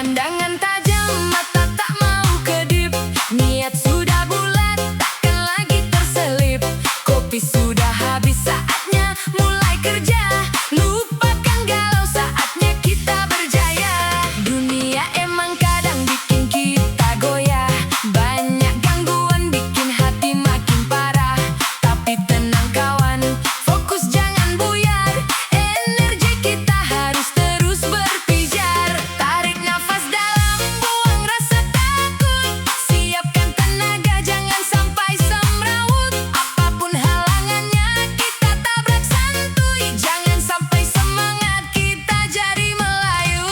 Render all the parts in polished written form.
Pandangan tajam, mata tak mau kedip. Niat sudah bulat, takkan lagi terselip. Kopi sudah habis, saatnya mulai kerja. Lupakan galau, saatnya kita berjaya. Dunia emang kadang bikin kita goyah. Banyak gangguan bikin hati makin parah. Tapi tenang kawan, fokus jangan buyar. Energi kita harus terus berpijar. Tarik nafas dalam, buang rasa takut. Siapkan tenaga, jangan sampai semrawut. Apapun halangannya, kita tabrak santuy. Jangan sampai semangat kita jadi melayu.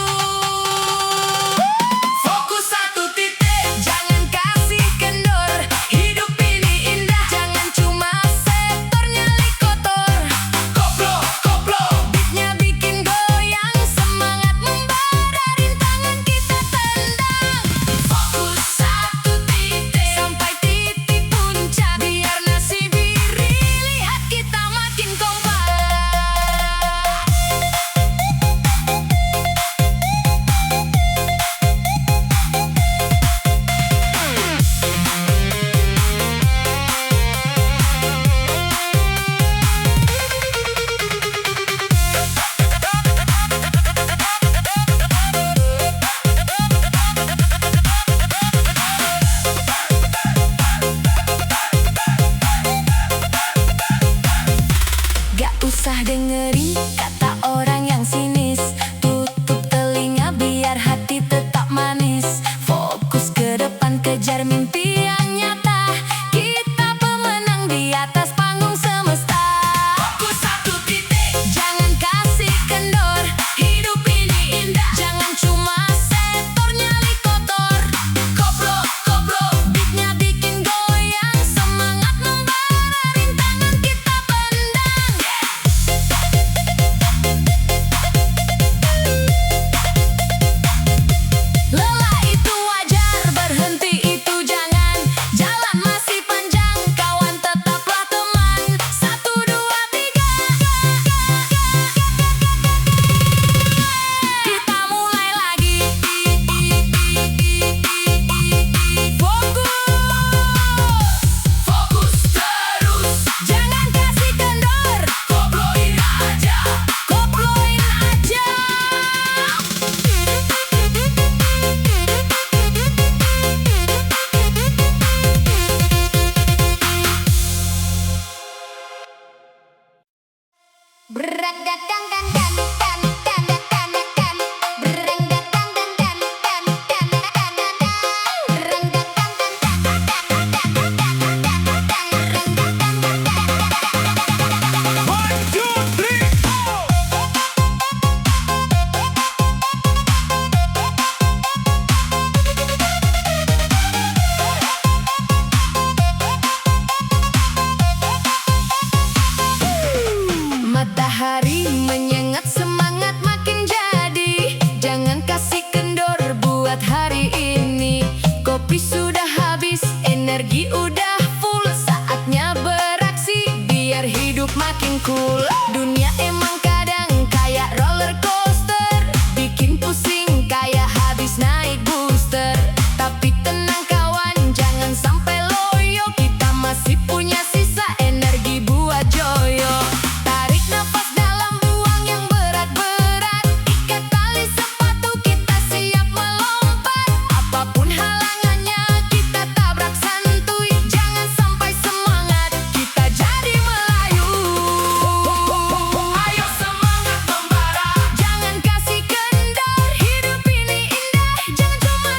Fokus satu titik, jangan kasih kendor. Hidup ini indah, jangan cuma setor nyali kotor. Koplo, koplo, beatnya bikin goyang. Semangat membara, rintangan kita tendang. Fokus satu titik, sampai titik puncak. Biar nasib iri, lihat kita makin kompak. Gak usah dengerin kata orang yang sinis. Tutup telinga biar hati tetap manis. Fokus ke depan, kejar mimpi yang nyata. Kita pemenang di atas panggung semesta. Fokus satu titik, jangan kasih kendor. Hidup ini indah, jangan cuma setor nyali kotor. Koplo, koplo, beatnya bikin goyang. Semangat membara, rintangan kita tendang. Lelah itu wajar, berhenti itu jangan. Jalan masih panjang, kawan tetaplah teman. 1, 2, 3. Kita mulai lagi. Fokus terus, jangan kasih kendor. Koploin aja, koploin aja. Berang datang dan dan dan dan dan dan. Berang datang dan dan dan dan dan dan. Berang datang dan dan dan dan dan dan. Berang datang dan dan. 1, 2, 3, go! Matahari menyengat, semangat makin jadi. Jangan kasih kendor buat hari ini. Kopi sudah habis, energi udah full. Saatnya beraksi, biar hidup makin cool. Dunia emang kadang kayak roller coaster. Bikin pusing kayak habis naik booster. Tapi tenang kawan, jangan sampai loyo. Kita masih punya sisa energi buat joyo. Tarik nafas dalam, buang yang berat-berat. Ikat tali sepatu, kita siap melompat. Apapun halangannya, kita tabrak santuy. Jangan sampai semangat kita jadi melayu. Ayo semangat membara, jangan kasih kendor. Hidup ini indah, jangan cuma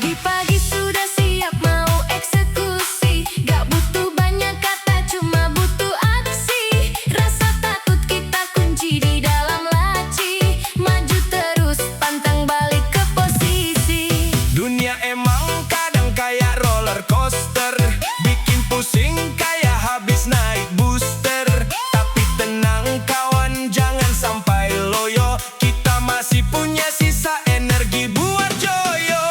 Pagi-pagi sudah siap mau eksekusi. Gak butuh banyak kata, cuma butuh aksi. Rasa takut kita kunci di dalam laci. Maju terus, pantang balik ke posisi. Dunia emang kadang kayak roller coaster, bikin pusing kayak habis naik booster. Tapi tenang kawan, jangan sampai loyo. Kita masih punya sisa energi buat joyo.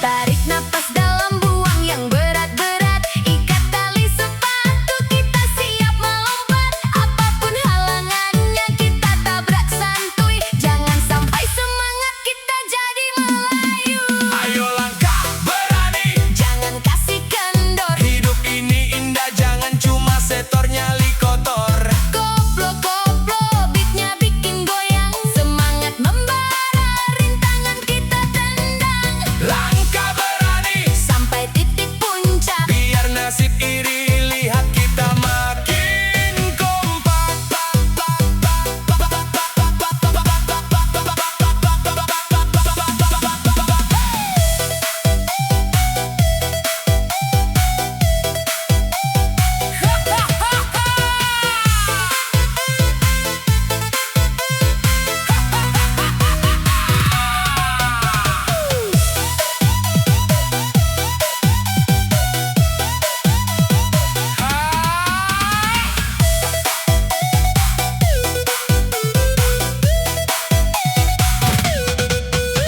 Tarik napas dalam, buang yang berat-berat. Ikat tali sepatu, kita siap melompat. Apapun halangannya kita tabrak santuy. Jangan sampai semangat kita jadi melayu. Ayo langkah berani, Jangan kasih kendor. hidup ini indah, jangan cuma setor nyali kotor. Koplo-koplo, beatnya bikin goyang. Semangat membara, rintangan kita tendang. Langkah berani, Sampai titik puncak. biar nasib iri, lihat kita makin kompak.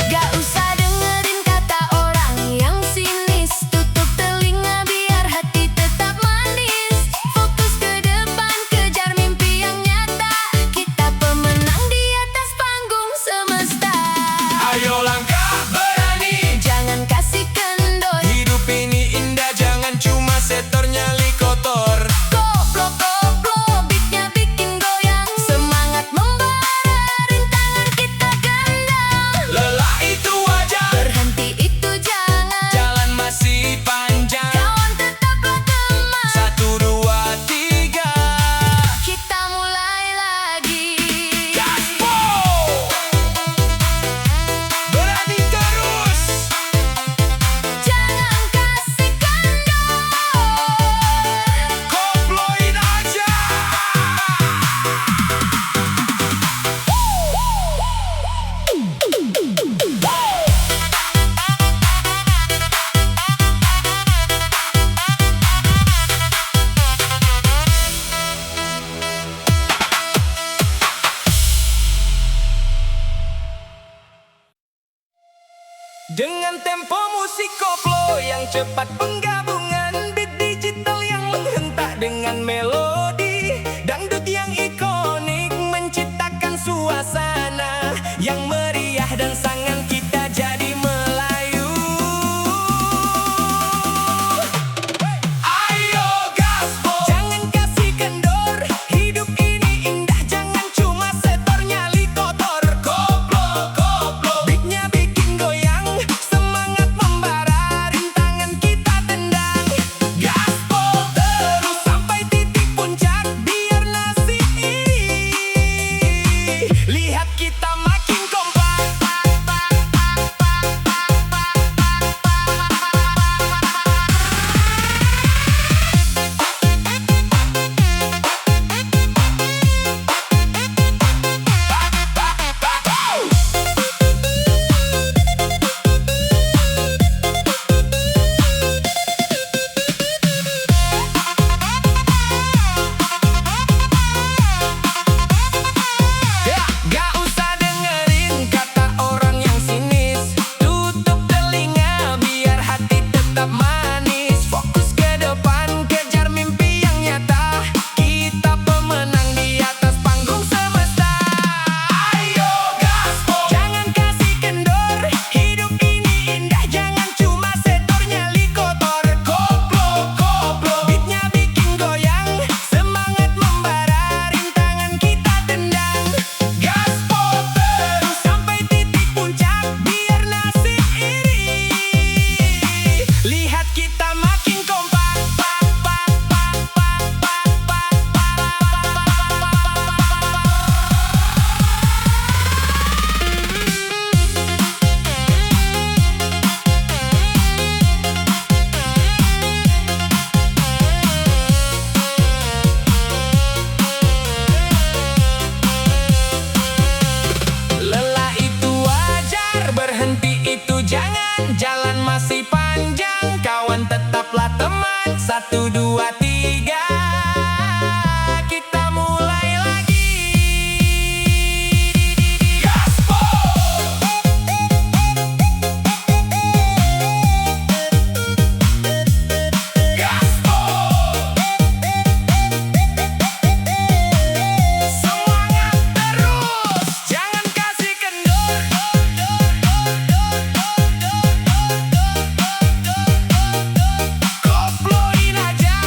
Gak usah dengerin kata orang yang sinis. Tutup telinga biar hati tetap manis. Fokus ke depan, kejar mimpi yang nyata. Kita pemenang di atas panggung semesta. Ayo langkah berani, Jangan kasih kendor. hidup ini indah, jangan cuma setor nyali kotor. Koplo-koplo, beatnya bikin goyang. Semangat membara, rintangan kita gendang. Lelah itu wajar, Berhenti itu jangan. jalan masih panjang. Kawan tetaplah teman. 1, 2, 3, Kita mulai lagi. gaspol! Berani terus, Jangan kasih kendor. koploin aja. Dengan tempo musik koplo yang cepat, penggabungan beat digital yang menghentak dengan melodi dangdut yang ikonik, menciptakan suasana yang meriah dan sangat kita jadi Melayu. Ayo gaspol, jangan kasih kendor, hidup ini indah, jangan cuma setor nyali kotor. Koplo, koplo, beatnya bikin goyang, semangat membara, rintangan kita tendang. masih panjang, kawan tetaplah teman. 1, 2, 3, kita mulai lagi. Gaspol! Gaspol! Semangat terus, jangan kasih kendor. Koploin aja,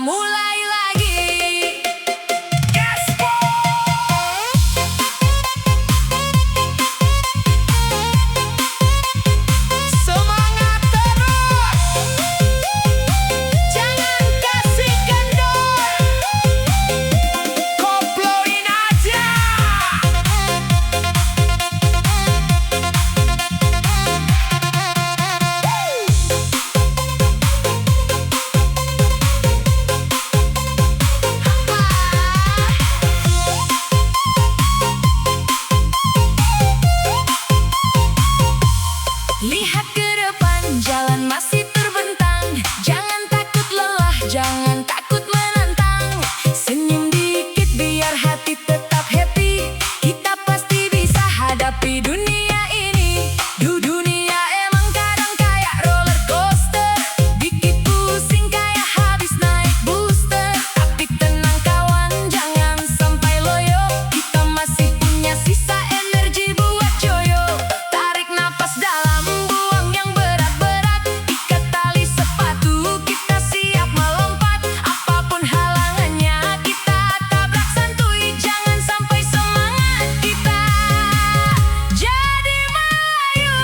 mulai lagi. Semangat terus, Jangan kasih kendor. koploin aja. Lihat ke depan, jalan masih terbentang. Jangan takut lelah, jangan takut menantang. Senyum dikit biar hati tetap happy. Kita pasti bisa hadapi dunia ini. Dunia emang kadang kayak roller coaster, dikit pusing kayak habis naik booster. Tapi tenang kawan, jangan sampai loyo. Kita masih punya sisa energi buat joyo. Tarik napas dalam, buang yang berat-berat. Ikat tali sepatu, kita siap melompat. Apapun halangannya, kita tabrak santuy. Jangan sampai semangat kita jadi Melayu.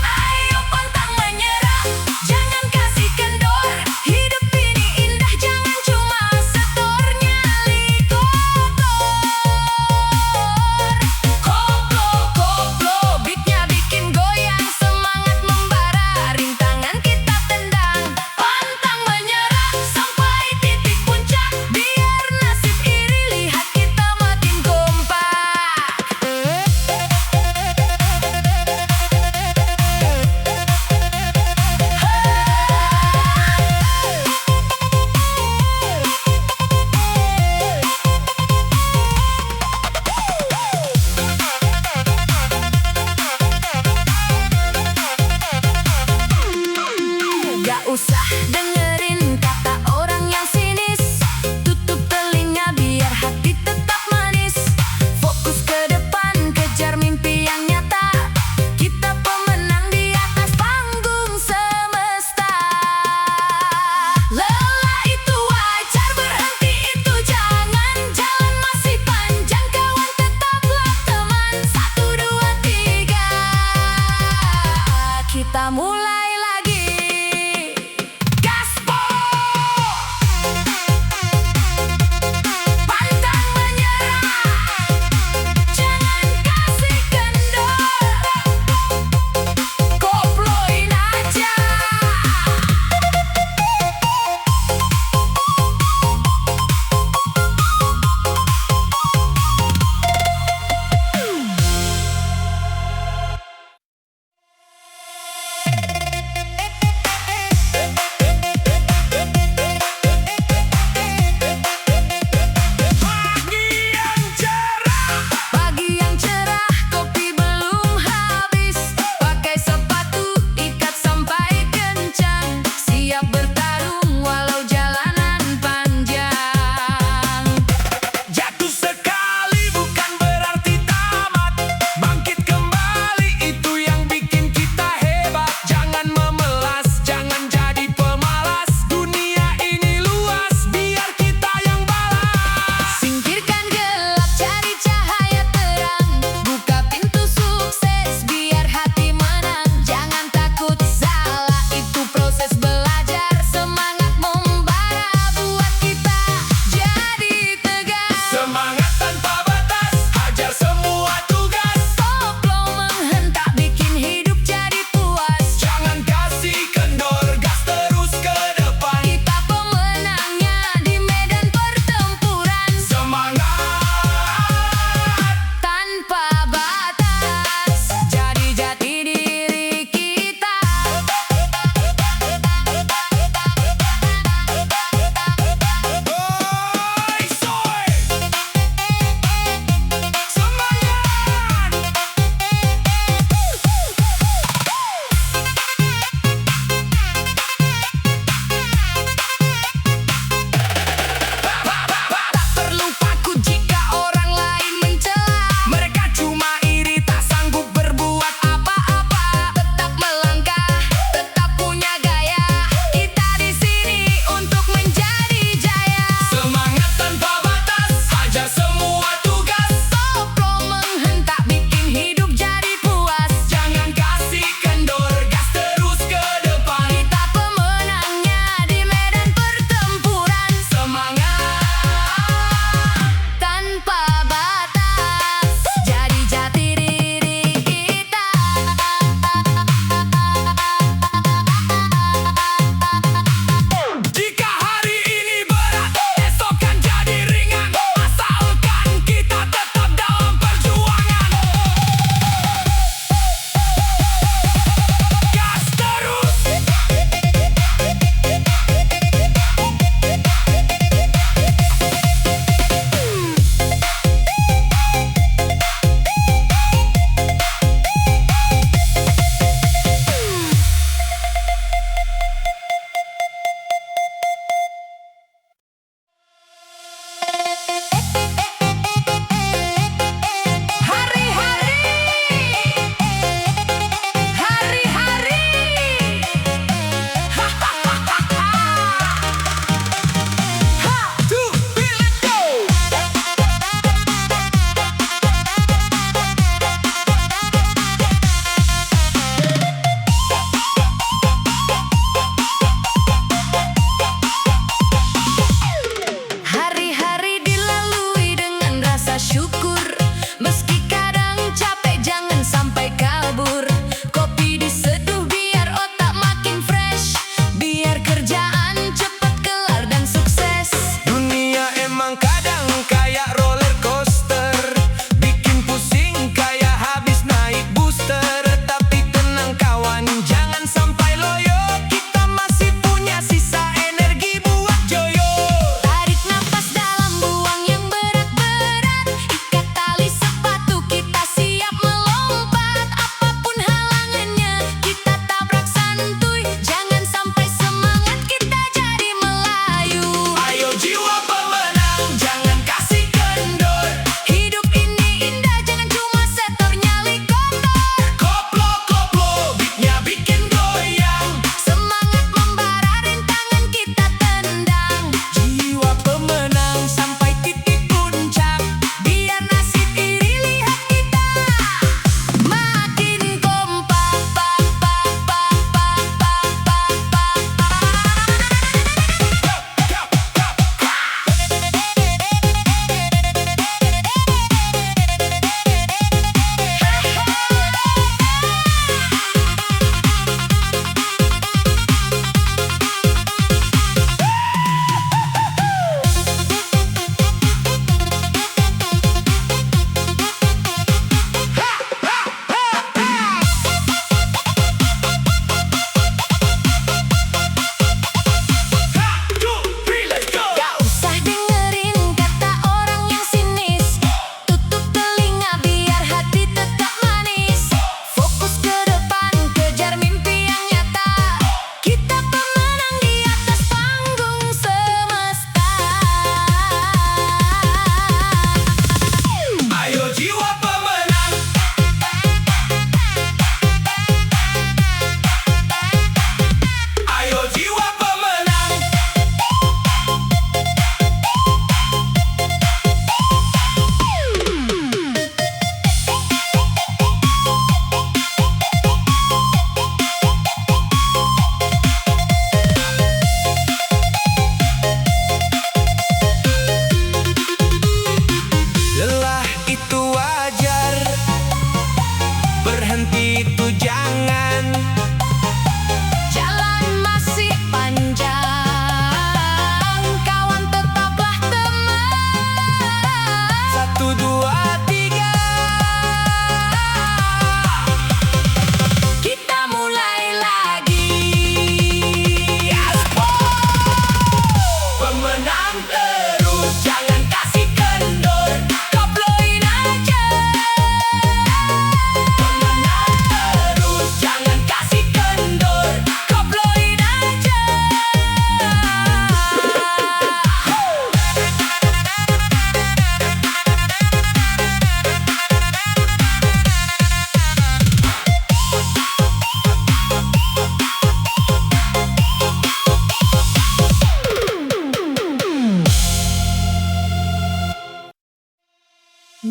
Ayo pantang menyerah, jangan kasih kendor. Hidup ini indah, jangan cuma setor. Nyali kotor. Koplo, beatnya bikin goyang. Semangat membara, rintangan kita tendang. Pantang menyerah sampai titik puncak. Biar nasib iri, lihat kita makin kompak. Gak usah dengerin kata orang yang sinis. Tutup telinga biar hati tetap manis. Fokus ke depan, kejar mimpi yang nyata. Kita pemenang di atas panggung semesta. Lelah itu wajar, berhenti itu jangan. Jalan masih panjang, kawan tetaplah teman. 1, 2, 3, kita mulai lagi. Gaspol!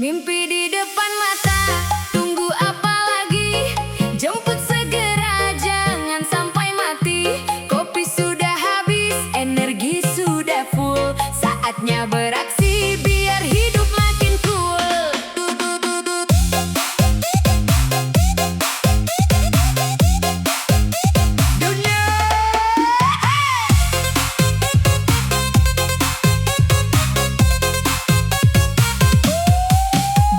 Mimpi di depan mata, tunggu apa lagi? Jemput segera, jangan sampai mati. Kopi sudah habis, energi sudah full. Saatnya beraksi, biar hidup makin cool. Dunia,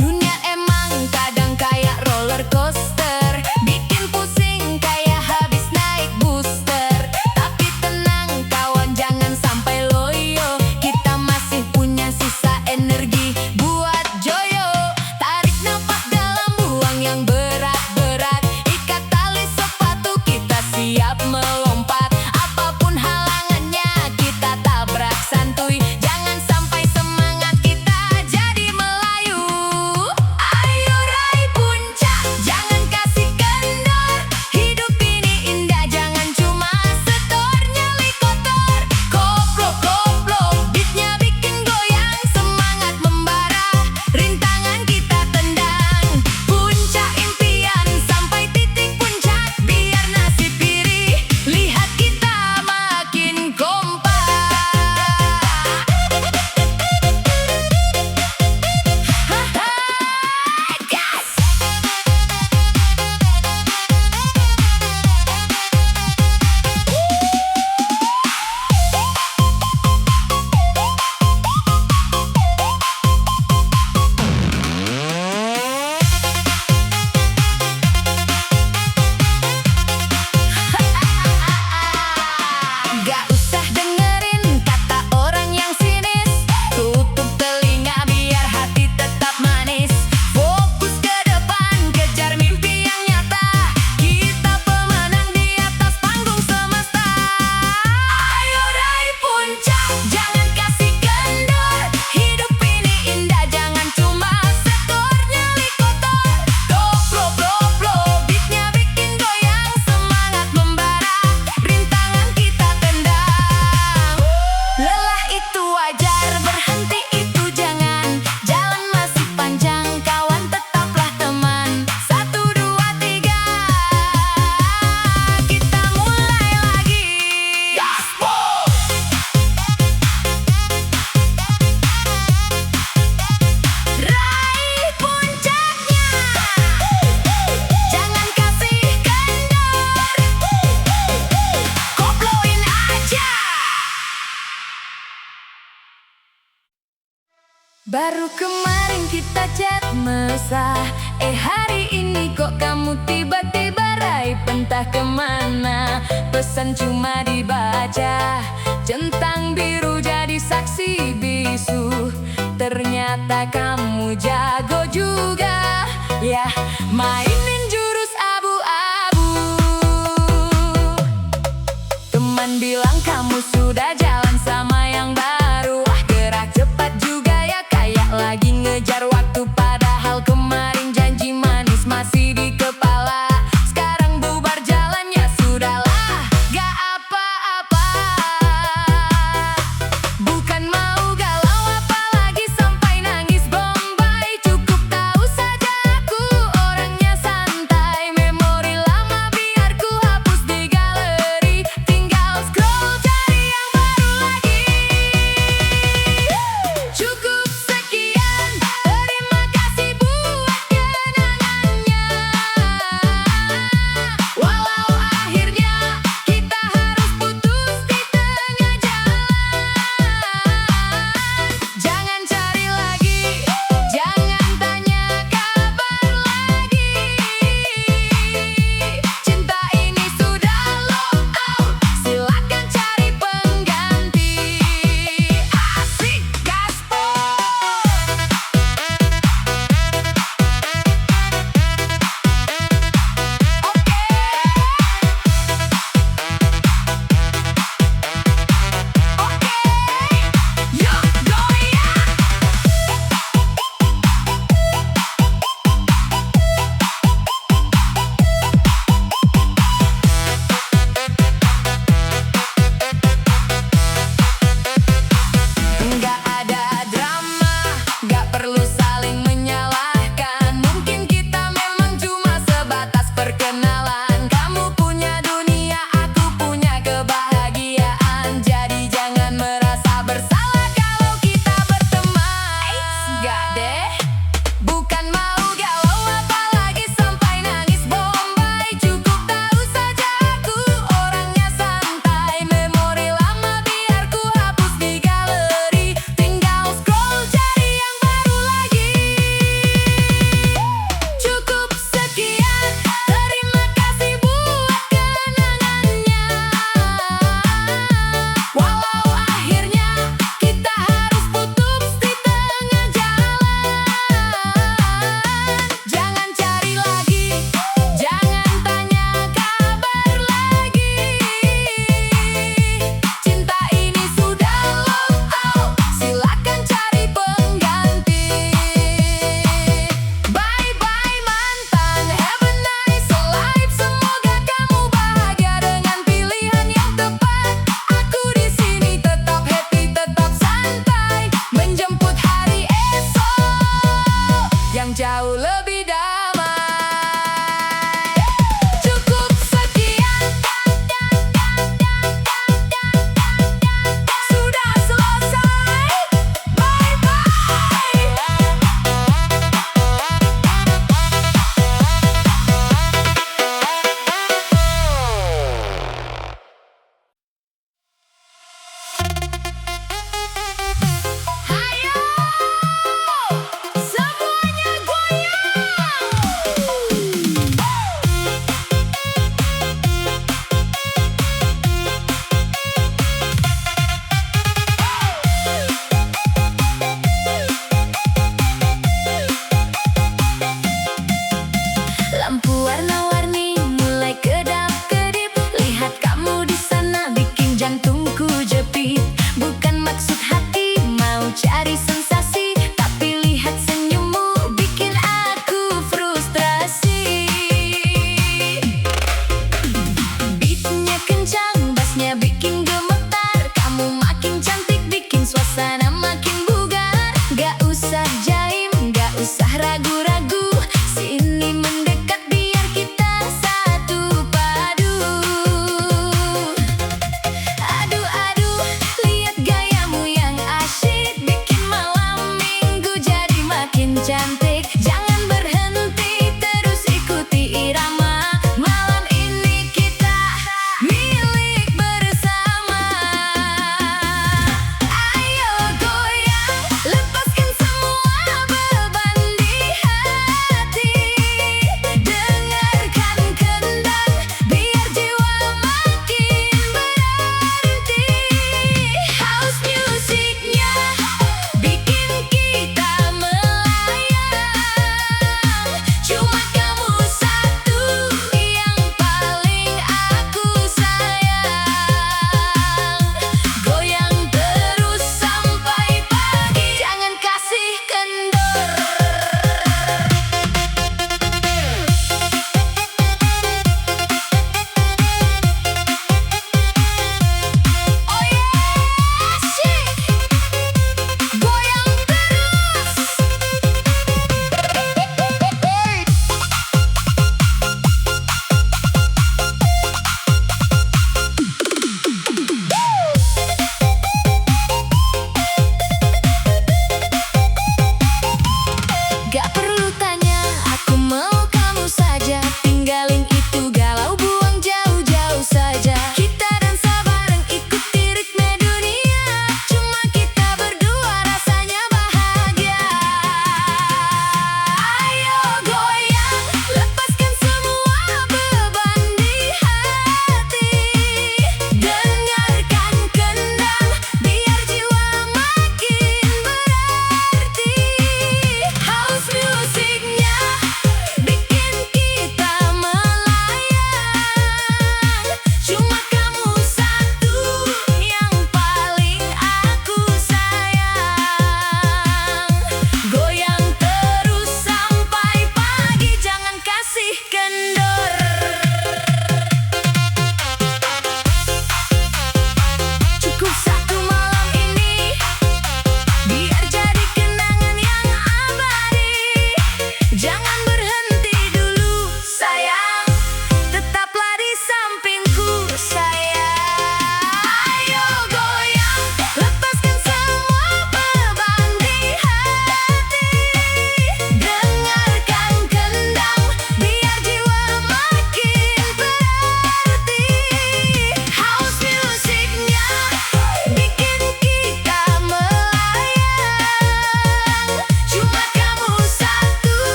dunia emang kadang kayak roller coaster, bikin pusing kayak habis naik booster. Tapi tenang kawan, jangan sampai loyo. Kita masih punya sisa energi buat joyo. Tarik nafas dalam, buang yang berat-berat. Ikat tali sepatu, kita siap melompat. Apapun halangannya, kita tabrak santuy. Jangan sampai semangat kita jadi melayu. Ayo raih puncak, jangan kasih kendor. Hidup ini indah, jangan cuma setor. Nyali kotor, koplo koplo, beatnya bikin goyang. Semangat membara, rintangan kita tendang. Puncak impian, sampai titik puncak. Biar nasib iri, lihat kita makin kompak. Gas! Gak usah dengerin kata orang yang sinis. Tutup telinga biar hati tetap manis. Fokus ke depan, kejar mimpi yang nyata. Kita pemenang di atas panggung semesta. Ayo raih puncak, jangan kasih kendor. Hidup ini indah, jangan cuma setor. Nyali kotor, koplo koplo, beatnya bikin goyang. Semangat membara, rintangan kita tendang. Lelah itu wajar, berhenti itu jangan. Jalan masih panjang, kawan tetaplah teman. 1, 2, 3, kita mulai lagi. Gaspol! Raih puncaknya, jangan kasih kendor. Koploin aja. Baru kemarin kita chat mesra, hari ini kok kamu tiba-tiba raih pentah kemana? Pesan cuma dibaca, centang biru jadi saksi bisu. Ternyata kamu jago juga, ya mainin jurus abu-abu. Teman bilang kamu sudah jalan sama yang baru. Gerak cepat juga ya, kayak lagi ngejar waktu. Padahal kemarin janji manis masih di kepala. Sekarang bubar jalan, ya sudahlah, gak apa-apa. Bukan mau galau apalagi sampai nangis Bombay. Cukup tahu saja aku orangnya santai. Memori lama biar ku hapus di galeri. Tinggal scroll cari yang baru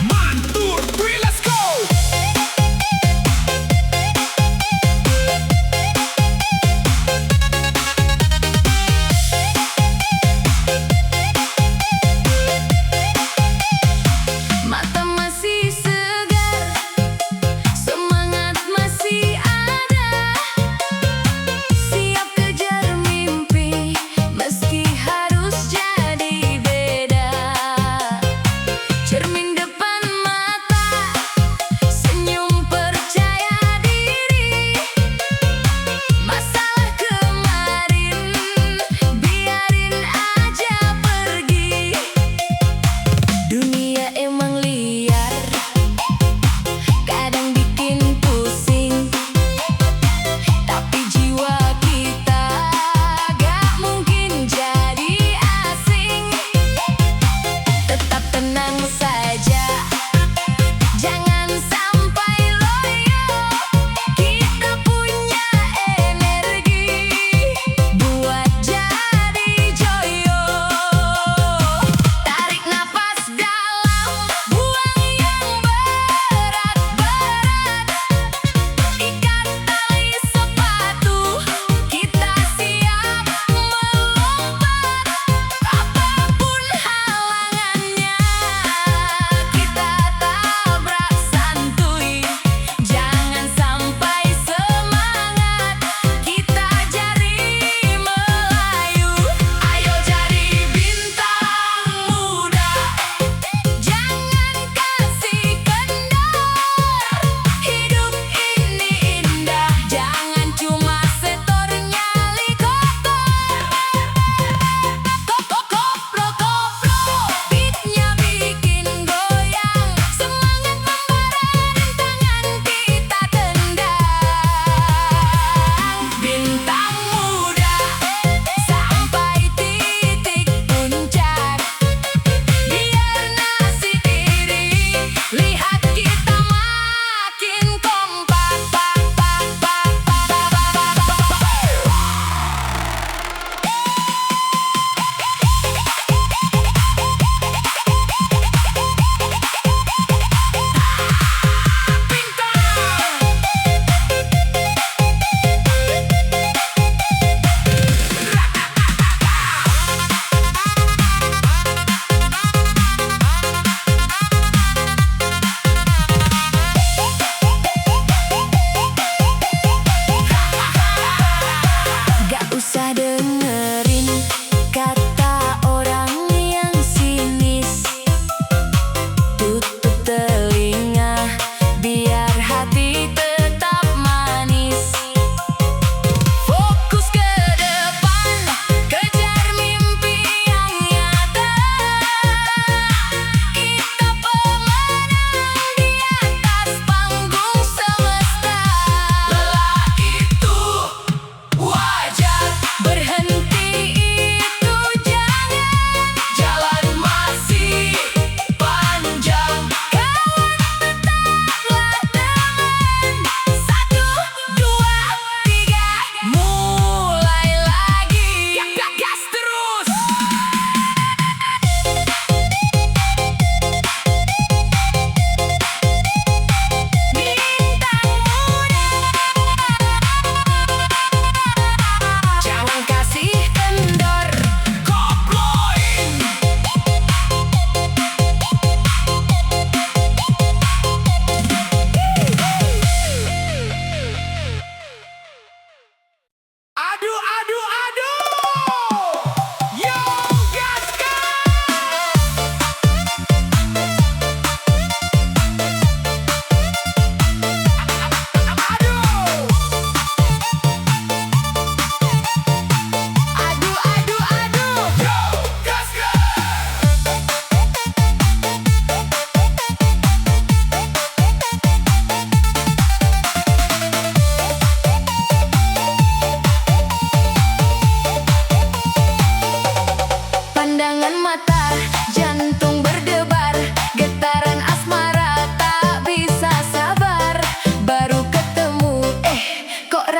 Mantur, let's go. Mata masih segar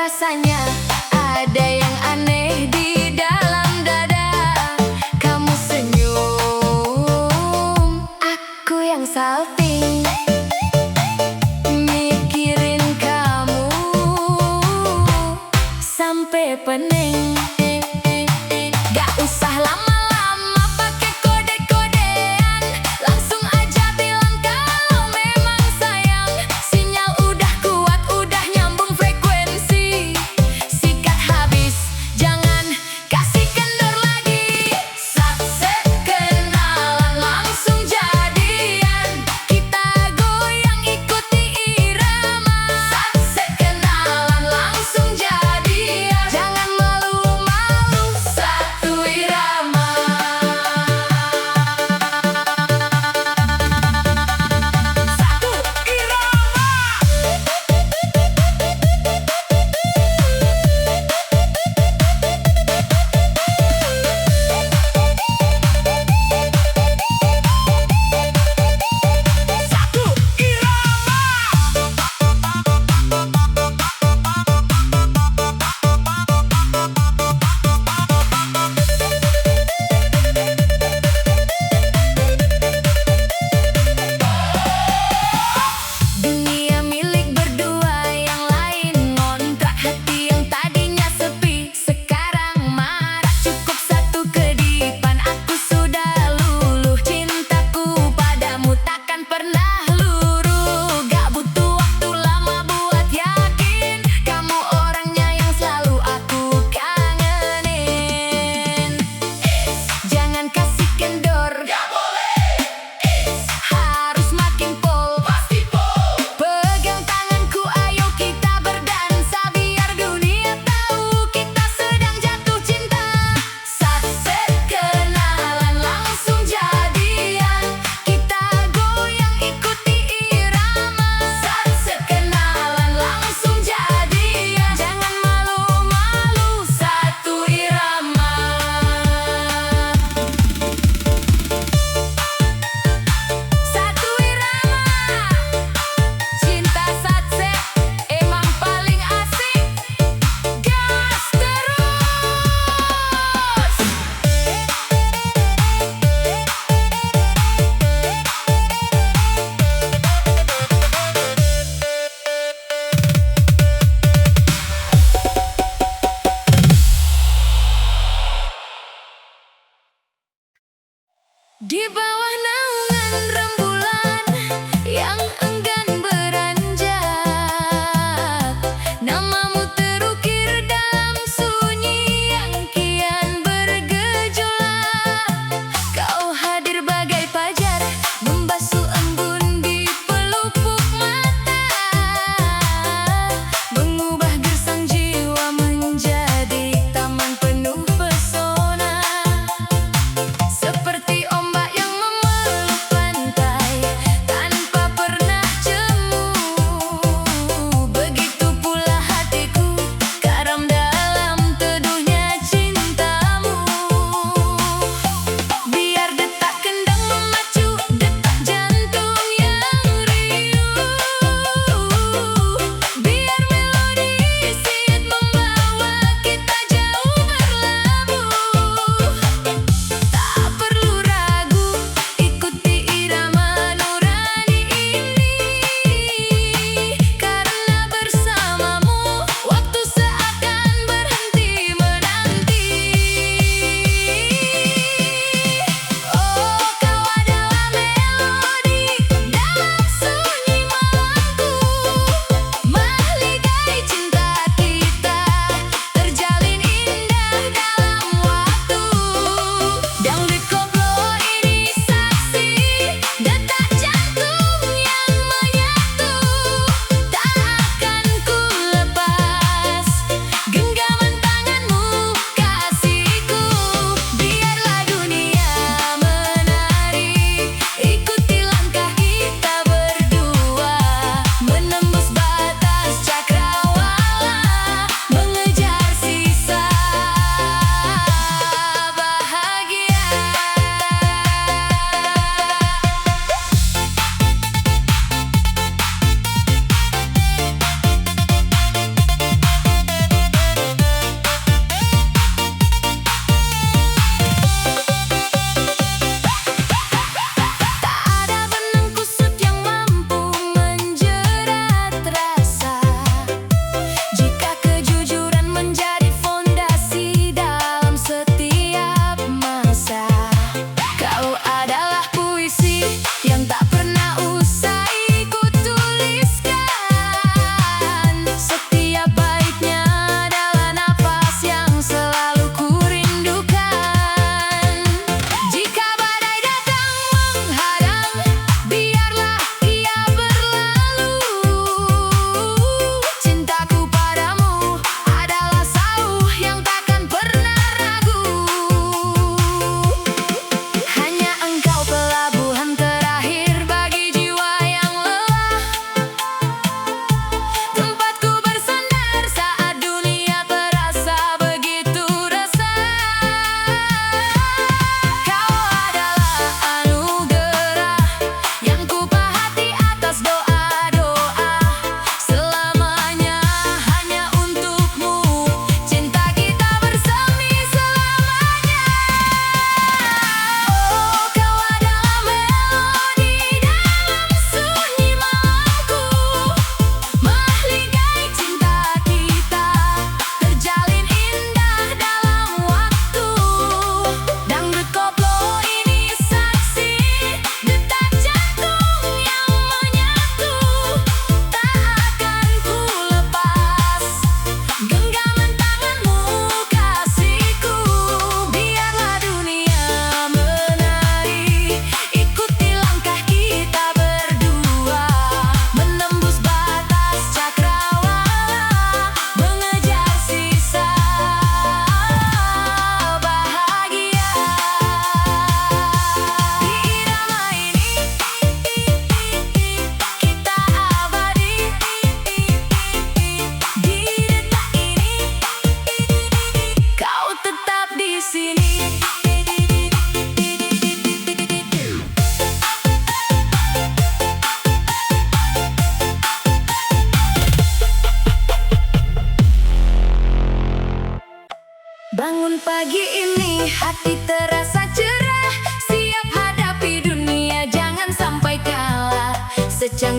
rasanya ada yang aneh di dalam dada. Kamu senyum, aku yang salting, mikirin kamu sampai pening. Gak usah lama-lama pakai kode-kodean, langsung aja bilang kalau memang sayang. Sinyal udah kuat, udah nyambung frekuensi. Sikat habis, jangan kasih kendor lagi. Satset kenalan, langsung jadian. Kita goyang ikuti irama. Satset kenalan, langsung jadian. Jangan malu-malu, satu irama.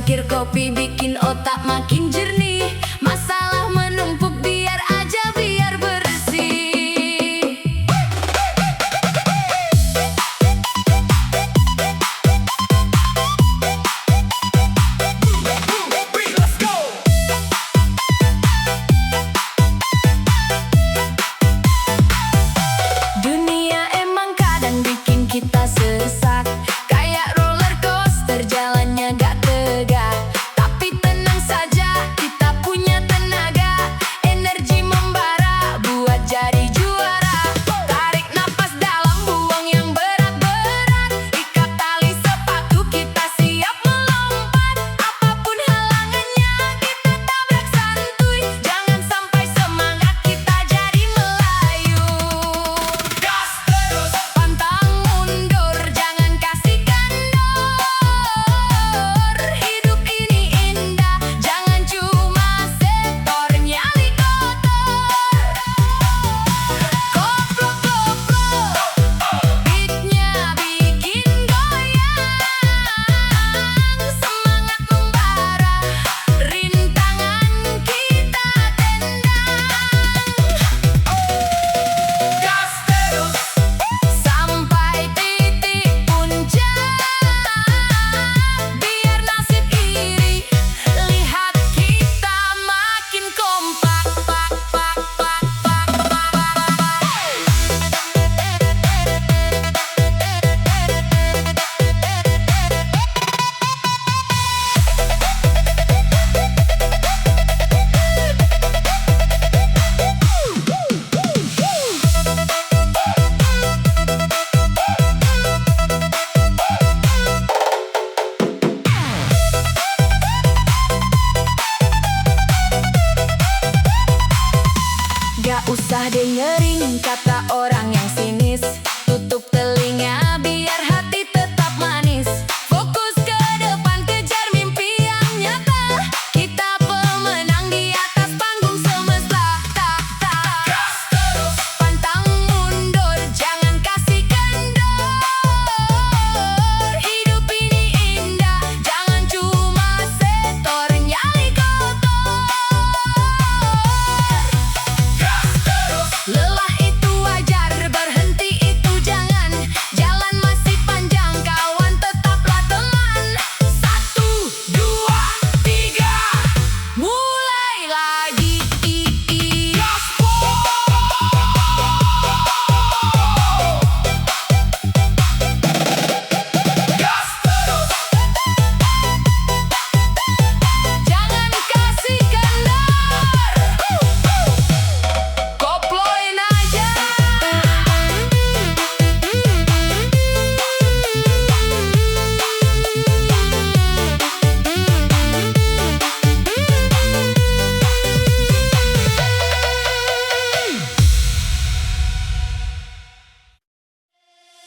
secangkir kopi bikin otak makin jernih. Masalah menumpuk biar aja, biar bersih. Let's go. Dunia emang kadang bikin kita sesak, kayak roller coaster jalannya gak tegak. Tapi tenang saja, kita punya tenaga, energi membara buat jadi juara. Tarik napas dalam, buang yang berat-berat, ikat tali sepatu, kita siap melompat. Apapun halangannya, kita tabrak santuy. Jangan sampai semangat kita jadi melayung. Gas terus. Pantang mundur, jangan kasih kendor. Hidup ini indah, jangan cuma setor nyali kotor. Koplo-koplo, beatnya bikin goyang. Semangat membara, rintangan kita tendang. Gas terus. Sampai titik puncak, biar nasib iri, lihat kita makin kompak. Gak usah dengerin kata orang yang sinis, tutup telinga biar hati tetap manis. Fokus ke depan, kejar mimpi yang nyata. Kita pemenang di atas panggung semesta. Gas terus. Pantang mundur, jangan kasih kendor. Hidup ini indah, jangan cuma setor nyali kotor. Gas terus. Lelah itu wajar, berhenti itu jangan. Jalan masih panjang, kawan tetaplah teman. 1, 2, 3, mulai lagi. Gas terus. Jangan kasih kendor, koploin aja.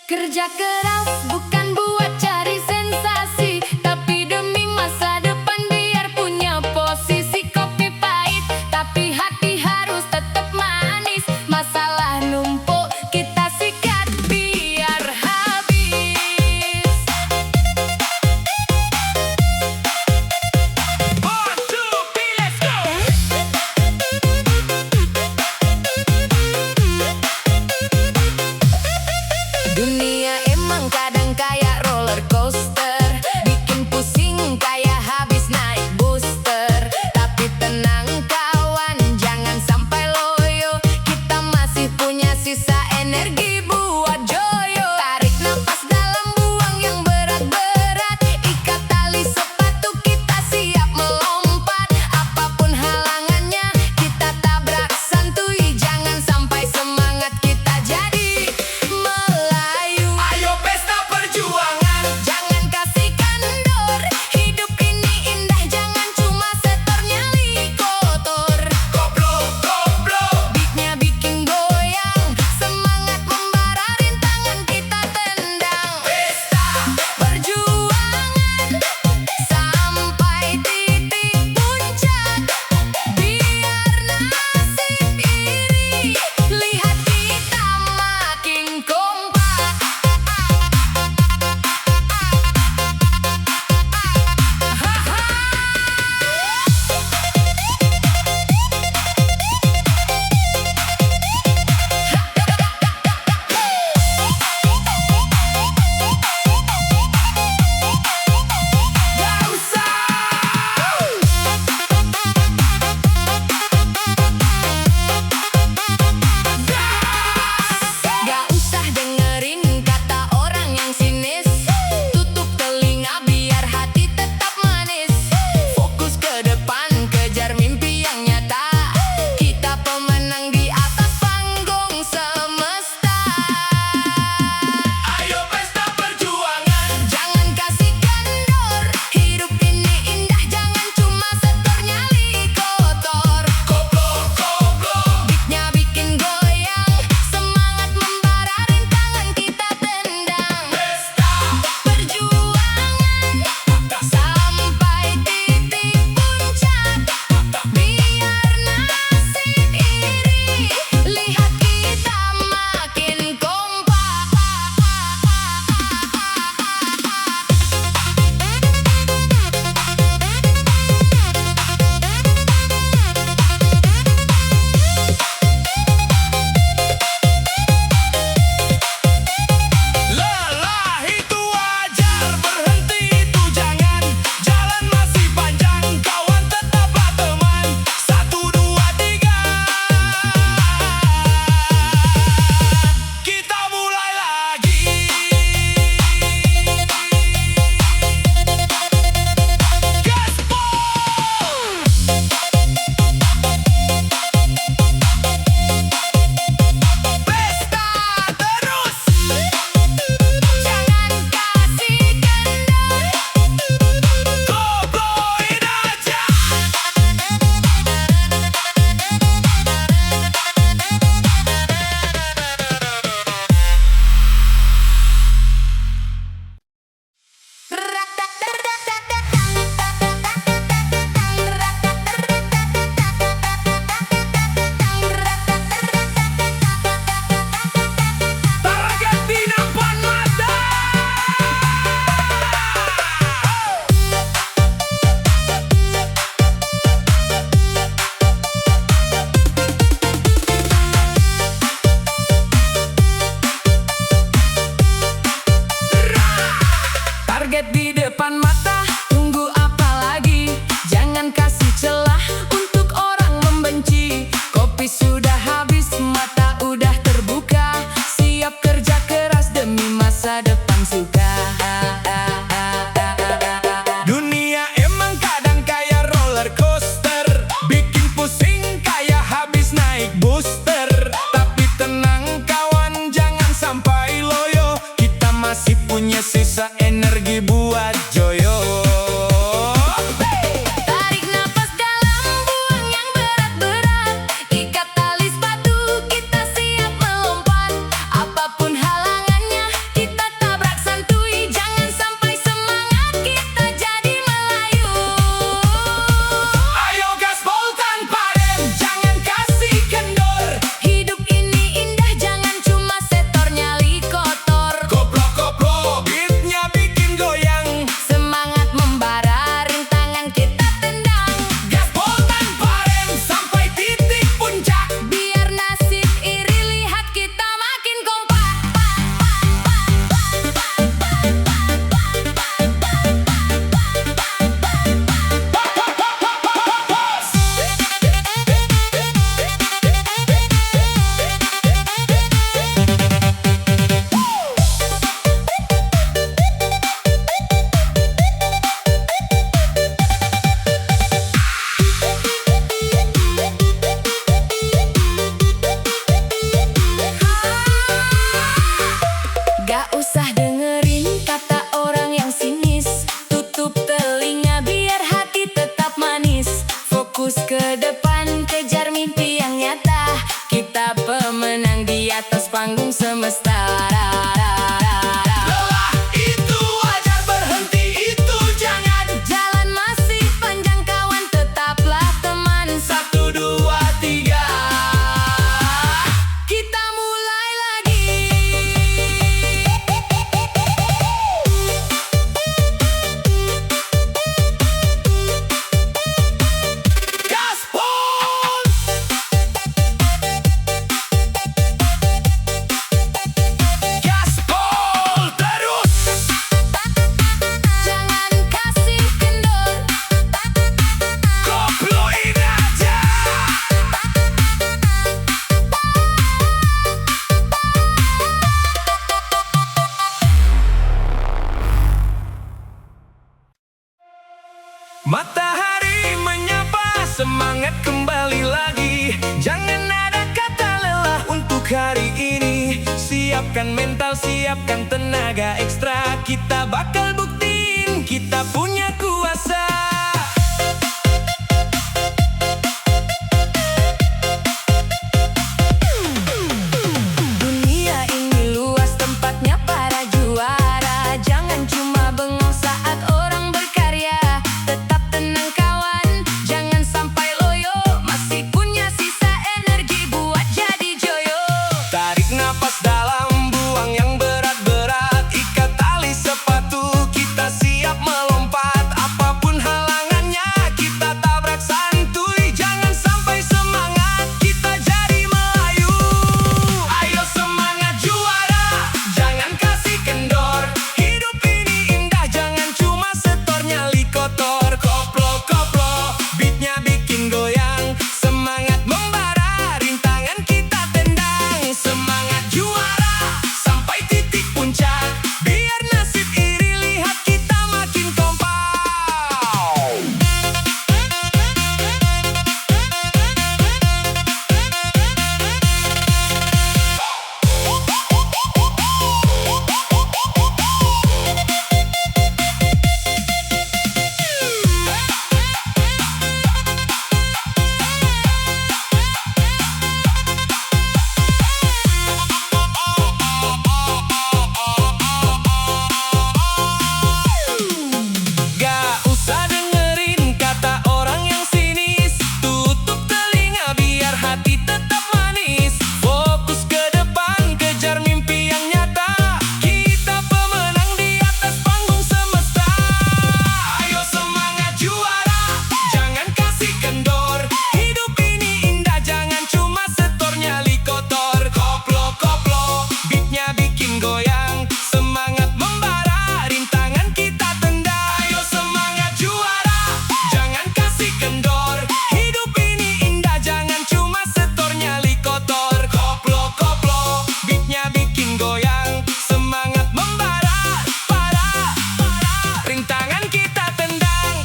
Kerja keras bukan buat cari sensasi, tapi demi masa depan biar punya posisi. Kopi pahit, tapi hati harus tetap manis. Masalah numpuk, kita sikat biar habis. 1, 2, 3, let's go. Dunia emang Matahari menyapa, semangat kembali lagi. Jangan ada kata lelah untuk hari ini. Siapkan mental, siapkan tenaga ekstra. Kita bakal buktiin kita punya kuasa. Dunia ini luas, tempatnya para juara. Jangan cuma bengong saat orang berkarya. Tetap tenang kawan, jangan sampai loyo. Masih punya sisa energi buat jadi joyo. Tarik napas dalam, buang yang berat-berat. Ikat tali sepatu, kita siap melompat. Apapun halangannya, kita tabrak santuy. Jangan sampai semangat, kita jadi Melayu. Ayo semangat juara, jangan kasih kendor. Hidup ini indah, jangan cuma setor nyali kotor. Koplo-koplo, beatnya bikin goyang. Semangat membara, rintangan kita tendang. Semangat juara, sampai titik puncak. Biar nasib iri, lihat kita makin kompak. Gak usah dengerin kata orang yang sinis. Tutup telinga biar hati tetap manis. Fokus ke depan, kejar mimpi yang nyata. Kita pemenang di atas panggung semesta. Ayo semangat juara, jangan kasih kendor. Hidup ini indah, jangan cuma setor nyali kotor. Koplo-koplo, beatnya bikin goyang. Semangat membara, rintangan kita tendang. Ayo semangat juara, jangan kasih kendor. Hidup ini indah, jangan cuma setor nyali kotor. Koplo-koplo, beatnya bikin goyang. Semangat membara, rintangan kita tendang.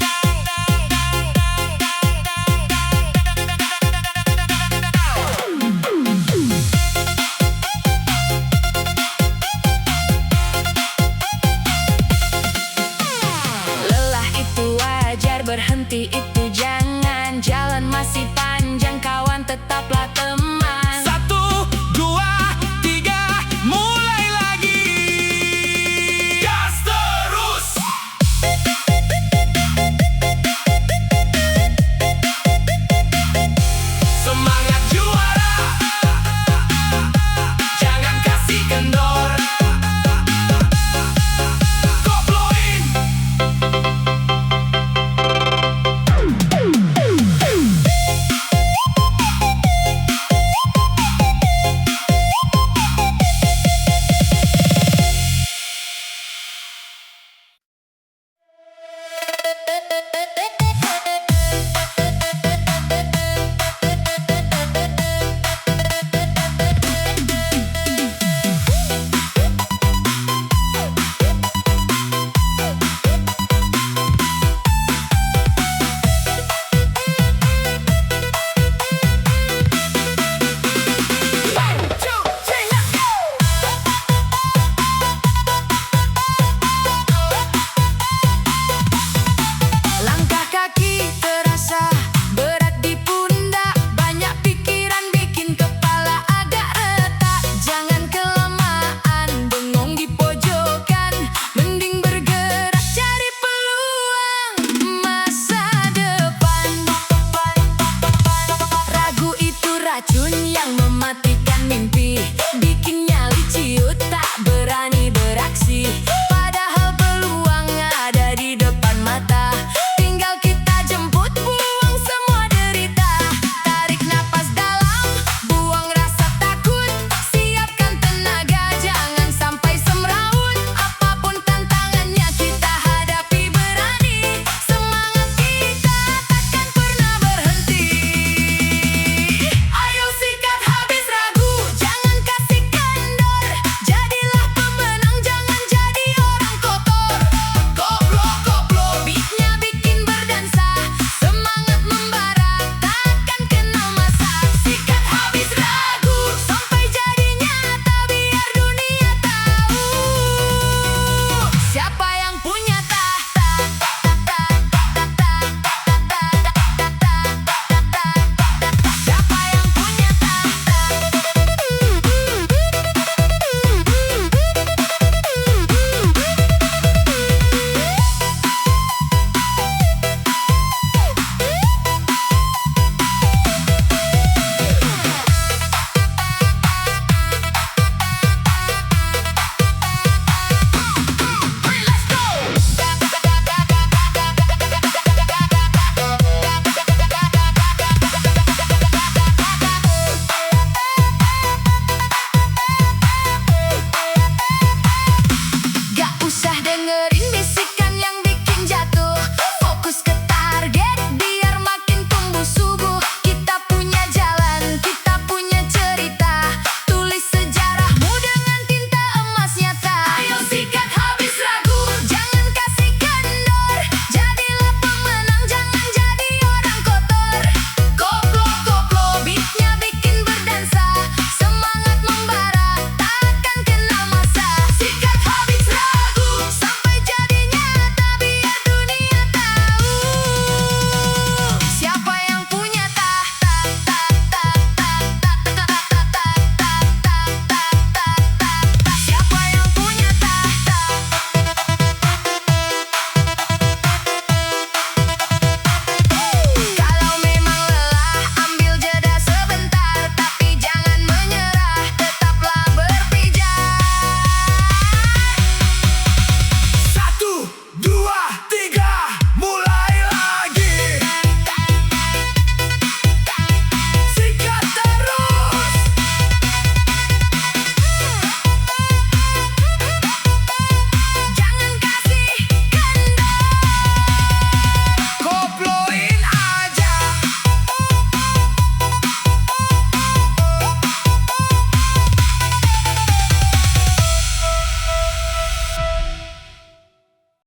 Lelah itu wajar, berhenti itu jangan. Jalan masih panjang kawan, tetaplah